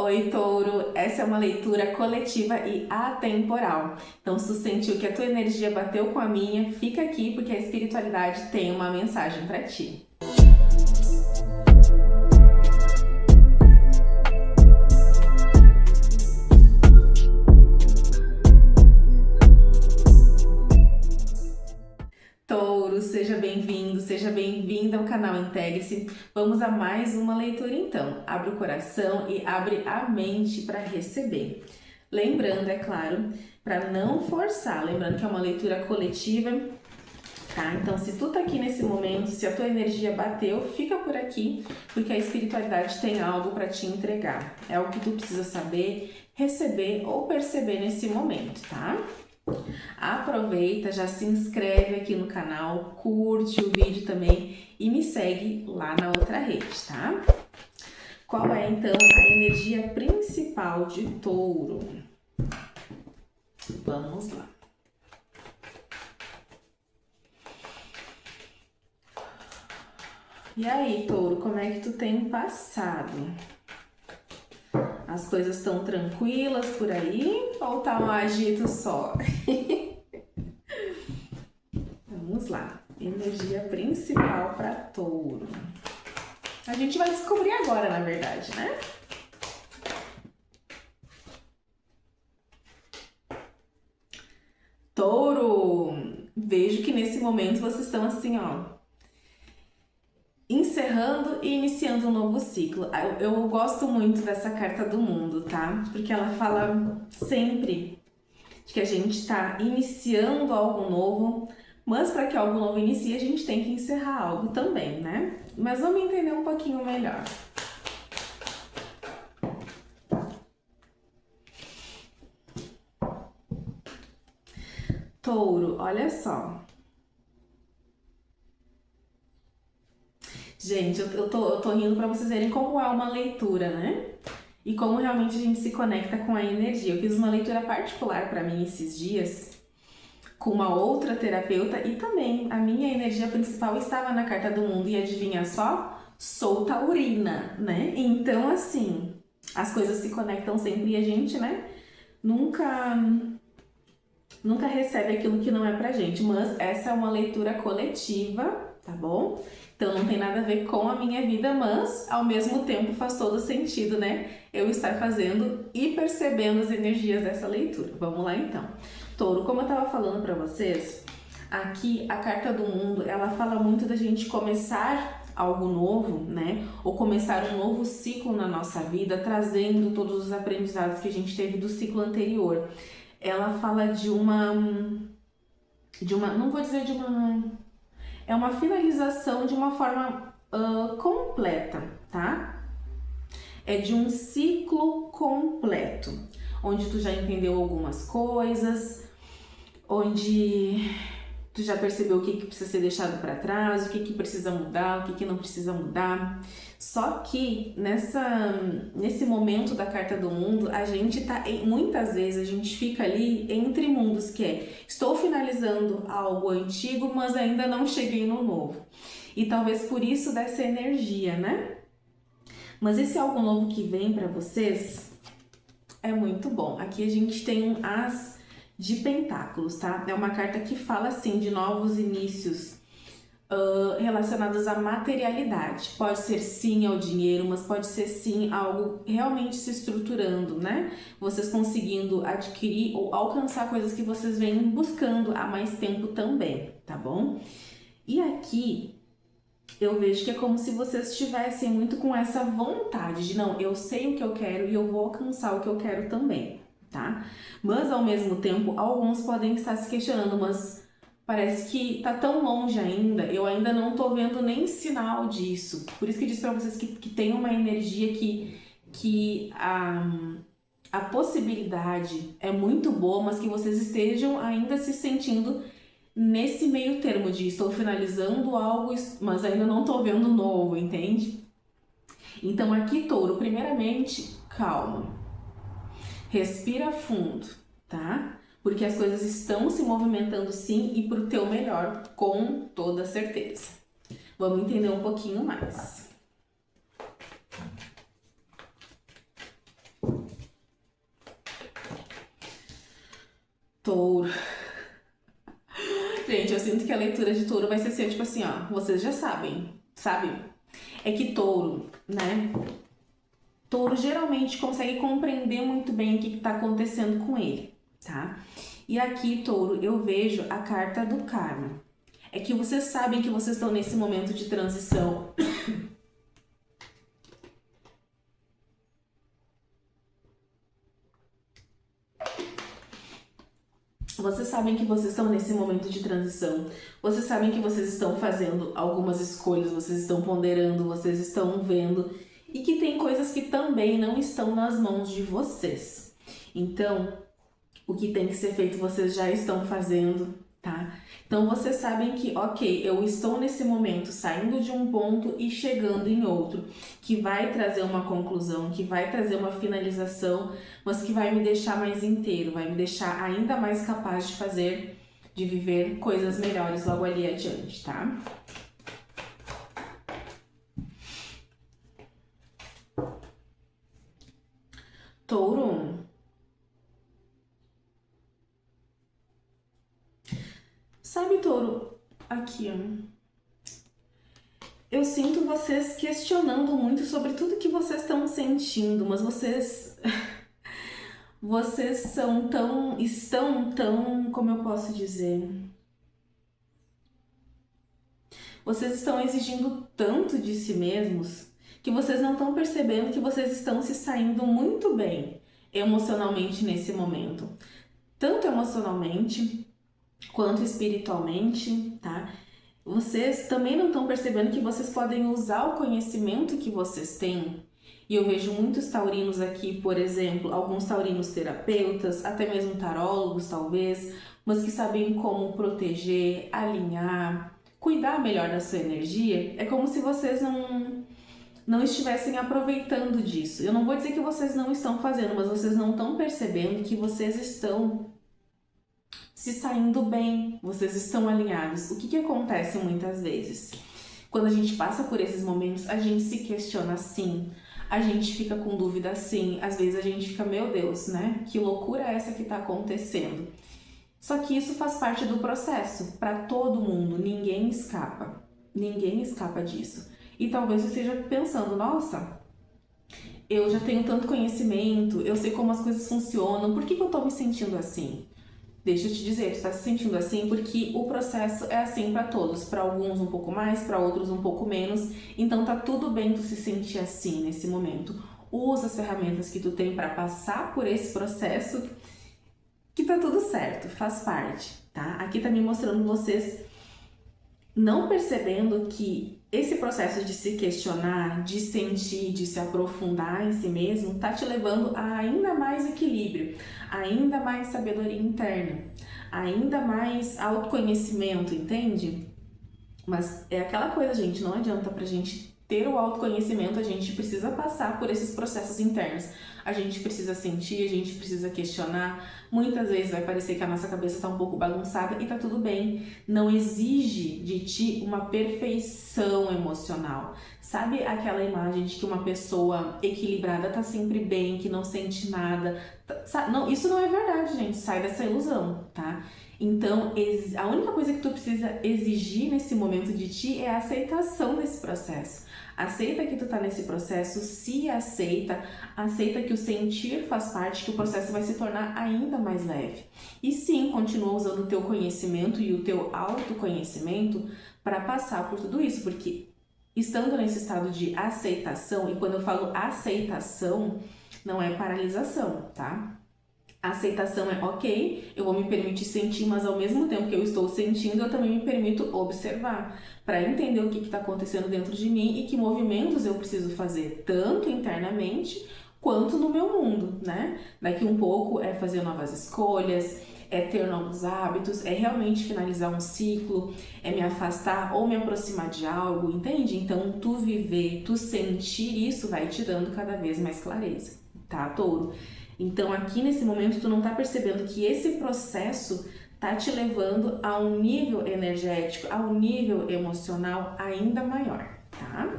Oi, Touro! Essa é uma leitura coletiva e atemporal. Então, se tu sentiu que a tua energia bateu com a minha, fica aqui porque a espiritualidade tem uma mensagem para ti. Touro, seja bem-vinda ao canal Integre-se. Vamos a mais uma leitura então. Abre o coração e abre a mente para receber. Lembrando, é claro, para não forçar, lembrando que é uma leitura coletiva, tá? Então, se tu tá aqui nesse momento, se a tua energia bateu, fica por aqui, porque a espiritualidade tem algo para te entregar. É algo que tu precisa saber, receber ou perceber nesse momento, tá? Aproveita, já se inscreve aqui no canal, curte o vídeo também e me segue lá na outra rede, tá? Qual é então a energia principal de Touro? Vamos lá. E aí, Touro, como é que tu tem passado? As coisas estão tranquilas por aí ou tá um agito só? Vamos lá. Energia principal para Touro. A gente vai descobrir agora, na verdade, né? Touro, vejo que nesse momento vocês estão assim, ó, encerrando e iniciando um novo ciclo. Eu gosto muito dessa carta do mundo, tá? Porque ela fala sempre de que a gente tá iniciando algo novo, mas para que algo novo inicie, a gente tem que encerrar algo também, né? Mas vamos entender um pouquinho melhor. Touro, olha só. Gente, eu tô rindo para vocês verem como é uma leitura, né? E como realmente a gente se conecta com a energia. Eu fiz uma leitura particular para mim esses dias com uma outra terapeuta e também a minha energia principal estava na carta do mundo e adivinha só? Sou taurina, né? Então, assim, as coisas se conectam sempre e a gente, né? Nunca recebe aquilo que não é pra gente, mas essa é uma leitura coletiva, tá bom? Então não tem nada a ver com a minha vida, mas ao mesmo tempo faz todo sentido, né? Eu estar fazendo e percebendo as energias dessa leitura. Vamos lá então. Touro, como eu tava falando pra vocês, aqui a carta do mundo, ela fala muito da gente começar algo novo, né? Ou começar um novo ciclo na nossa vida, trazendo todos os aprendizados que a gente teve do ciclo anterior. Ela fala de uma, não vou dizer de uma, é uma finalização de uma forma completa, tá? É de um ciclo completo, onde tu já entendeu algumas coisas, onde tu já percebeu o que precisa ser deixado para trás, o que precisa mudar, o que não precisa mudar. Só que nesse momento da carta do mundo, a gente tá, muitas vezes a gente fica ali entre mundos, que é, estou finalizando algo antigo, mas ainda não cheguei no novo. E talvez por isso dessa energia, né? Mas esse algo novo que vem para vocês é muito bom. Aqui a gente tem um As de Pentáculos, tá? É uma carta que fala, assim, de novos inícios relacionados à materialidade. Pode ser sim ao dinheiro, mas pode ser sim algo realmente se estruturando, né? Vocês conseguindo adquirir ou alcançar coisas que vocês vêm buscando há mais tempo também, tá bom? E aqui eu vejo que é como se vocês estivessem muito com essa vontade de, não, eu sei o que eu quero e eu vou alcançar o que eu quero também, tá? Mas ao mesmo tempo, alguns podem estar se questionando, mas parece que tá tão longe ainda, eu ainda não tô vendo nem sinal disso. Por isso que eu disse pra vocês que tem uma energia que a possibilidade é muito boa, mas que vocês estejam ainda se sentindo nesse meio termo de estou finalizando algo, mas ainda não tô vendo novo, entende? Então aqui, Touro, primeiramente, calma. Respira fundo, tá? Porque as coisas estão se movimentando sim e pro teu melhor, com toda certeza. Vamos entender um pouquinho mais. Touro. Gente, eu sinto que a leitura de touro vai ser assim, tipo assim, ó, vocês já sabem, sabe? É que touro, né? Touro geralmente consegue compreender muito bem o que está acontecendo com ele, tá? E aqui, touro, eu vejo a carta do karma. É que vocês sabem que vocês estão nesse momento de transição. Vocês sabem que vocês estão nesse momento de transição. Vocês sabem que vocês estão fazendo algumas escolhas, vocês estão ponderando, vocês estão vendo. E que tem coisas que também não estão nas mãos de vocês. Então, o que tem que ser feito vocês já estão fazendo, tá? Então vocês sabem que, ok, eu estou nesse momento saindo de um ponto e chegando em outro, que vai trazer uma conclusão, que vai trazer uma finalização, mas que vai me deixar mais inteiro, vai me deixar ainda mais capaz de fazer, de viver coisas melhores logo ali adiante, tá? Touro. Sabe, touro, aqui, ó. Eu sinto vocês questionando muito sobre tudo que vocês estão sentindo, mas vocês estão tão, como eu posso dizer? Vocês estão exigindo tanto de si mesmos que vocês não estão percebendo que vocês estão se saindo muito bem emocionalmente nesse momento. Tanto emocionalmente quanto espiritualmente, tá? Vocês também não estão percebendo que vocês podem usar o conhecimento que vocês têm. E eu vejo muitos taurinos aqui, por exemplo, alguns taurinos terapeutas, até mesmo tarólogos talvez, mas que sabem como proteger, alinhar, cuidar melhor da sua energia. É como se vocês não estivessem aproveitando disso. Eu não vou dizer que vocês não estão fazendo, mas vocês não estão percebendo que vocês estão se saindo bem, vocês estão alinhados. O que acontece muitas vezes? Quando a gente passa por esses momentos, a gente se questiona sim, a gente fica com dúvida sim, às vezes a gente fica, meu Deus, né? Que loucura é essa que tá acontecendo? Só que isso faz parte do processo, para todo mundo, ninguém escapa disso. E talvez você esteja pensando, nossa, eu já tenho tanto conhecimento, eu sei como as coisas funcionam, por que eu tô me sentindo assim? Deixa eu te dizer, tu tá se sentindo assim porque o processo é assim para todos, para alguns um pouco mais, para outros um pouco menos, então tá tudo bem tu se sentir assim nesse momento. Usa as ferramentas que tu tem para passar por esse processo, que tá tudo certo, faz parte, tá? Aqui tá me mostrando vocês não percebendo que esse processo de se questionar, de sentir, de se aprofundar em si mesmo, tá te levando a ainda mais equilíbrio, ainda mais sabedoria interna, ainda mais autoconhecimento, entende? Mas é aquela coisa, gente, não adianta pra gente ter o autoconhecimento, a gente precisa passar por esses processos internos. A gente precisa sentir, a gente precisa questionar. Muitas vezes vai parecer que a nossa cabeça tá um pouco bagunçada e tá tudo bem. Não exige de ti uma perfeição emocional. Sabe aquela imagem de que uma pessoa equilibrada tá sempre bem, que não sente nada? Não, isso não é verdade, gente. Sai dessa ilusão, tá? Então, a única coisa que tu precisa exigir nesse momento de ti é a aceitação desse processo. Aceita que tu tá nesse processo, se aceita, aceita que o sentir faz parte, que o processo vai se tornar ainda mais leve. E sim, continua usando o teu conhecimento e o teu autoconhecimento para passar por tudo isso, porque estando nesse estado de aceitação, e quando eu falo aceitação, não é paralisação, tá? A aceitação é ok, eu vou me permitir sentir, mas ao mesmo tempo que eu estou sentindo, eu também me permito observar, para entender o que está acontecendo dentro de mim e que movimentos eu preciso fazer, tanto internamente quanto no meu mundo, né? Daqui um pouco é fazer novas escolhas, é ter novos hábitos, é realmente finalizar um ciclo, é me afastar ou me aproximar de algo, entende? Então, tu viver, tu sentir isso vai te dando cada vez mais clareza, tá, touro? Então, aqui nesse momento, tu não tá percebendo que esse processo tá te levando a um nível energético, a um nível emocional ainda maior, tá?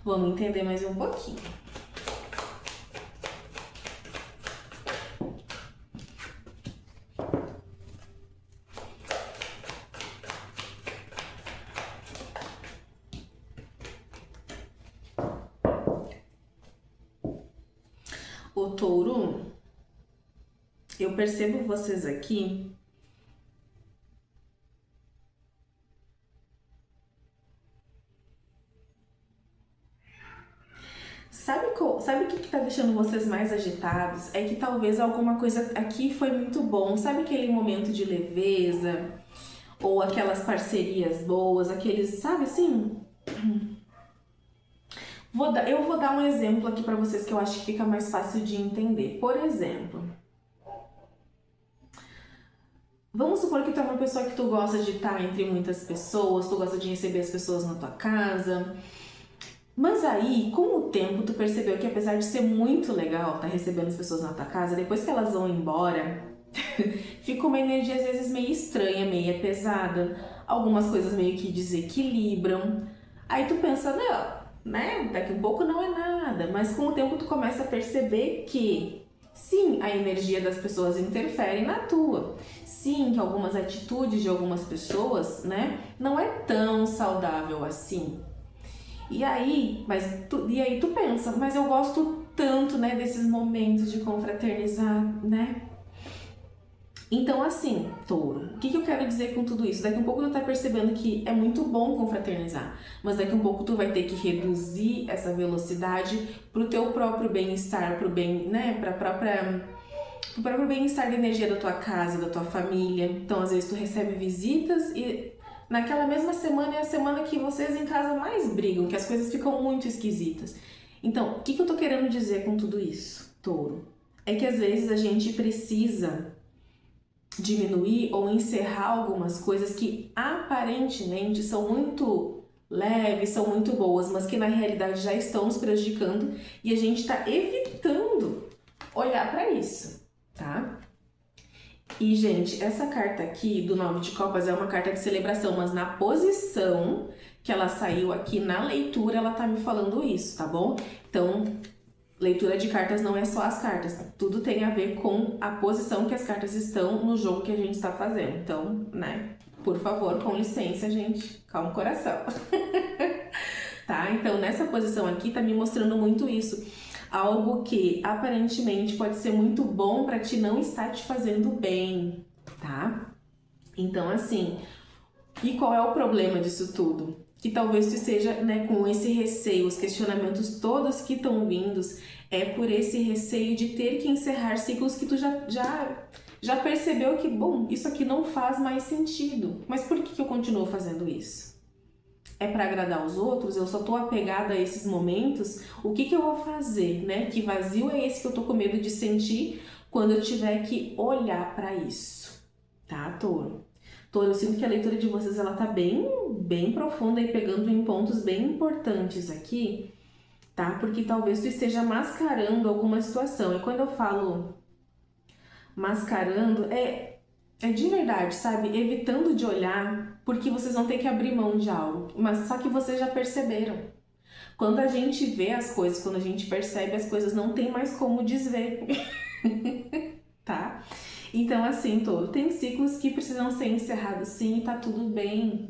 Vamos entender mais um pouquinho. O touro, eu percebo vocês aqui. Sabe o que tá deixando vocês mais agitados? É que talvez alguma coisa aqui foi muito bom. Sabe aquele momento de leveza? Ou aquelas parcerias boas, aqueles, sabe assim? Eu vou dar um exemplo aqui pra vocês que eu acho que fica mais fácil de entender. Por exemplo, vamos supor que tu é uma pessoa que tu gosta de estar entre muitas pessoas, tu gosta de receber as pessoas na tua casa. Mas aí, com o tempo, tu percebeu que apesar de ser muito legal estar recebendo as pessoas na tua casa, depois que elas vão embora, fica uma energia às vezes meio estranha, meio pesada. Algumas coisas meio que desequilibram. Aí tu pensa, não, né? Daqui a pouco não é nada. Mas com o tempo tu começa a perceber que sim, a energia das pessoas interfere na tua. Sim, que algumas atitudes de algumas pessoas, né, não é tão saudável assim. E aí tu pensa, mas eu gosto tanto, né, desses momentos de confraternizar, né? Então, assim, touro, o que eu quero dizer com tudo isso? Daqui a um pouco tu tá percebendo que é muito bom confraternizar, mas daqui a um pouco tu vai ter que reduzir essa velocidade pro teu próprio bem-estar, pro bem, né, pro próprio bem-estar da energia da tua casa, da tua família. Então, às vezes tu recebe visitas e naquela mesma semana é a semana que vocês em casa mais brigam, que as coisas ficam muito esquisitas. Então, o que eu tô querendo dizer com tudo isso, touro? É que às vezes a gente precisa diminuir ou encerrar algumas coisas que aparentemente são muito leves, são muito boas, mas que na realidade já estão nos prejudicando e a gente está evitando olhar para isso, tá? E, gente, essa carta aqui do 9 de copas é uma carta de celebração, mas na posição que ela saiu aqui na leitura, ela tá me falando isso, tá bom? Então, leitura de cartas não é só as cartas, tudo tem a ver com a posição que as cartas estão no jogo que a gente está fazendo. Então, né, por favor, com licença, gente, calma o coração. Tá? Então, nessa posição aqui tá me mostrando muito isso. Algo que aparentemente pode ser muito bom para ti não está te fazendo bem, tá? Então, assim, e qual é o problema disso tudo? Que talvez tu esteja, né, com esse receio, os questionamentos todos que estão vindos é por esse receio de ter que encerrar ciclos que tu já percebeu que, bom, isso aqui não faz mais sentido. Mas por que eu continuo fazendo isso? É para agradar os outros? Eu só tô apegada a esses momentos? O que eu vou fazer, né? Que vazio é esse que eu tô com medo de sentir quando eu tiver que olhar para isso, tá, touro? Touro, eu sinto que a leitura de vocês ela tá bem profunda e pegando em pontos bem importantes aqui, tá? Porque talvez tu esteja mascarando alguma situação. E quando eu falo mascarando, é de verdade, sabe? Evitando de olhar, porque vocês vão ter que abrir mão de algo. Mas só que vocês já perceberam. Quando a gente vê as coisas, quando a gente percebe as coisas, não tem mais como desver. Tá? Então, assim, touro, tem ciclos que precisam ser encerrados sim e tá tudo bem,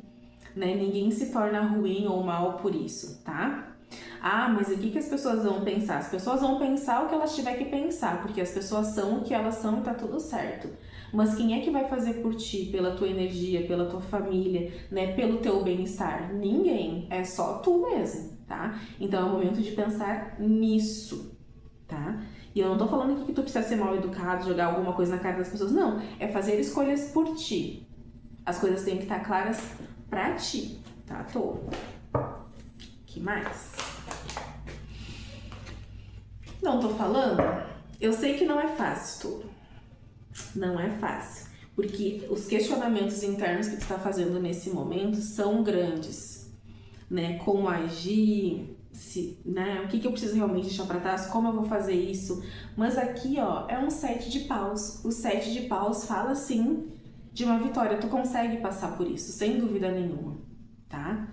né? Ninguém se torna ruim ou mal por isso, tá? Ah, mas o que as pessoas vão pensar? As pessoas vão pensar o que elas tiver que pensar, porque as pessoas são o que elas são e tá tudo certo. Mas quem é que vai fazer por ti, pela tua energia, pela tua família, né? Pelo teu bem-estar? Ninguém, é só tu mesmo, tá? Então é o momento de pensar nisso, tá? E eu não tô falando aqui que tu precisa ser mal educado, jogar alguma coisa na cara das pessoas, não. É fazer escolhas por ti. As coisas têm que estar claras pra ti, tá, touro? Que mais? Não tô falando? Eu sei que não é fácil, touro. Não é fácil. Porque os questionamentos internos que tu tá fazendo nesse momento são grandes, né? Como agir, né? O que eu preciso realmente deixar pra trás, como eu vou fazer isso. Mas aqui, ó, é um 7 de paus. O 7 de paus fala, sim, de uma vitória. Tu consegue passar por isso, sem dúvida nenhuma, tá?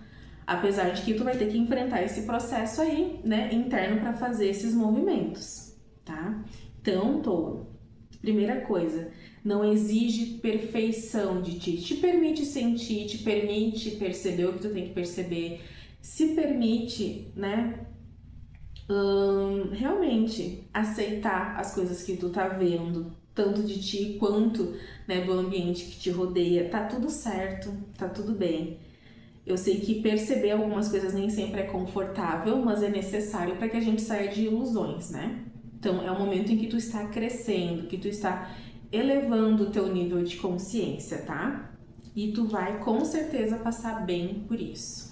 Apesar de que tu vai ter que enfrentar esse processo aí, né, interno pra fazer esses movimentos, tá? Então, touro, primeira coisa, não exige perfeição de ti. Te permite sentir, te permite perceber o que tu tem que perceber. Se permite, né, realmente aceitar as coisas que tu tá vendo, tanto de ti quanto, né, do ambiente que te rodeia. Tá tudo certo, tá tudo bem. Eu sei que perceber algumas coisas nem sempre é confortável, mas é necessário para que a gente saia de ilusões, né? Então é um momento em que tu está crescendo, que tu está elevando o teu nível de consciência, tá? E tu vai com certeza passar bem por isso.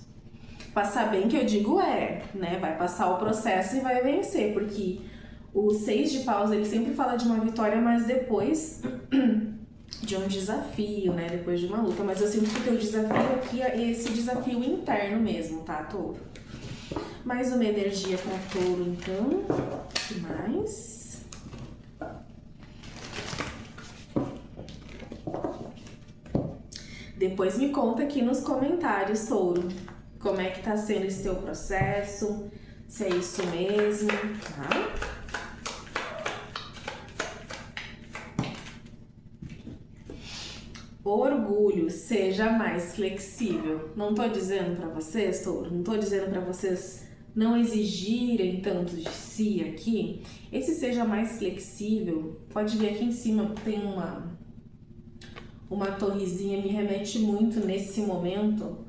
Passar bem que eu digo né? Vai passar o processo e vai vencer, porque o 6 de paus ele sempre fala de uma vitória, mas depois de um desafio, né? Depois de uma luta. Mas eu sinto que o teu desafio aqui é esse desafio interno mesmo, tá, Touro? Mais uma energia para Touro, então. O que mais? Depois me conta aqui nos comentários, Touro, como é que tá sendo esse teu processo, se é isso mesmo, tá? Orgulho, seja mais flexível. Não tô dizendo para vocês, Touro, não tô dizendo para vocês não exigirem tanto de si aqui. Esse seja mais flexível, pode ver aqui em cima tem uma torrezinha, me remete muito nesse momento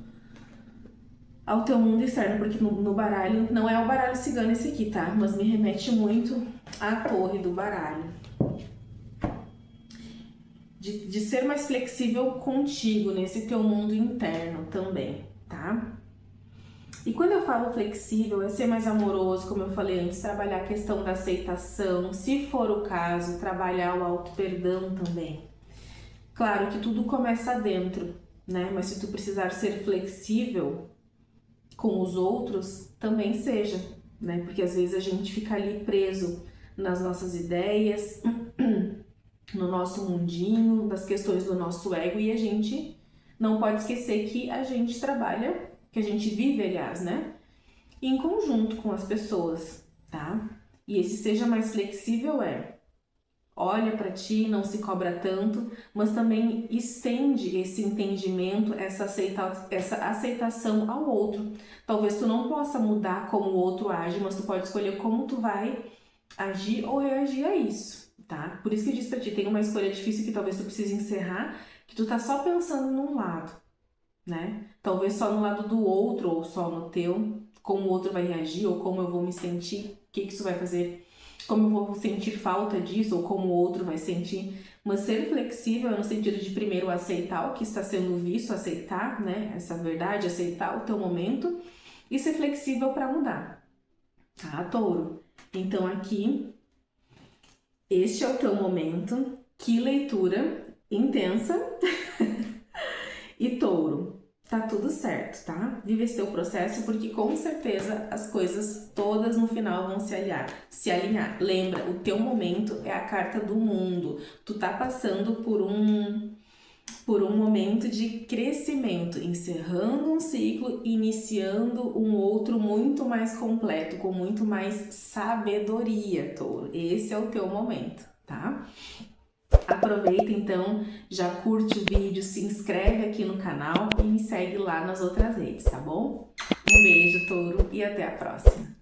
ao teu mundo externo, porque no baralho, não é o baralho cigano esse aqui, tá? Mas me remete muito à torre do baralho. De ser mais flexível contigo, nesse teu mundo interno também, tá? E quando eu falo flexível, é ser mais amoroso, como eu falei antes, trabalhar a questão da aceitação, se for o caso, trabalhar o auto-perdão também. Claro que tudo começa dentro, né? Mas se tu precisar ser flexível com os outros, também seja, né? Porque às vezes a gente fica ali preso nas nossas ideias, no nosso mundinho, das questões do nosso ego, e a gente não pode esquecer que a gente trabalha, que a gente vive, aliás, né? Em conjunto com as pessoas, tá? E esse seja mais flexível olha para ti, não se cobra tanto, mas também estende esse entendimento, essa aceitação ao outro. Talvez tu não possa mudar como o outro age, mas tu pode escolher como tu vai agir ou reagir a isso, tá? Por isso que eu disse pra ti, tem uma escolha difícil que talvez tu precise encerrar, que tu tá só pensando num lado, né? Talvez só no lado do outro ou só no teu, como o outro vai reagir ou como eu vou me sentir, o que isso vai fazer, como eu vou sentir falta disso ou como o outro vai sentir. Mas ser flexível é no sentido de primeiro aceitar o que está sendo visto, aceitar, né, essa verdade, aceitar o teu momento e ser flexível para mudar, tá, Touro? Então aqui, este é o teu momento. Que leitura intensa! E Touro, tá tudo certo, tá? Vive esse teu processo, porque com certeza as coisas todas no final vão se alinhar. Lembra, o teu momento é a carta do mundo. Tu tá passando por um momento de crescimento, encerrando um ciclo, iniciando um outro muito mais completo, com muito mais sabedoria, Touro. Esse é o teu momento, tá? Aproveita então, já curte o vídeo, se inscreve aqui no canal e me segue lá nas outras redes, tá bom? Um beijo, Touro, e até a próxima!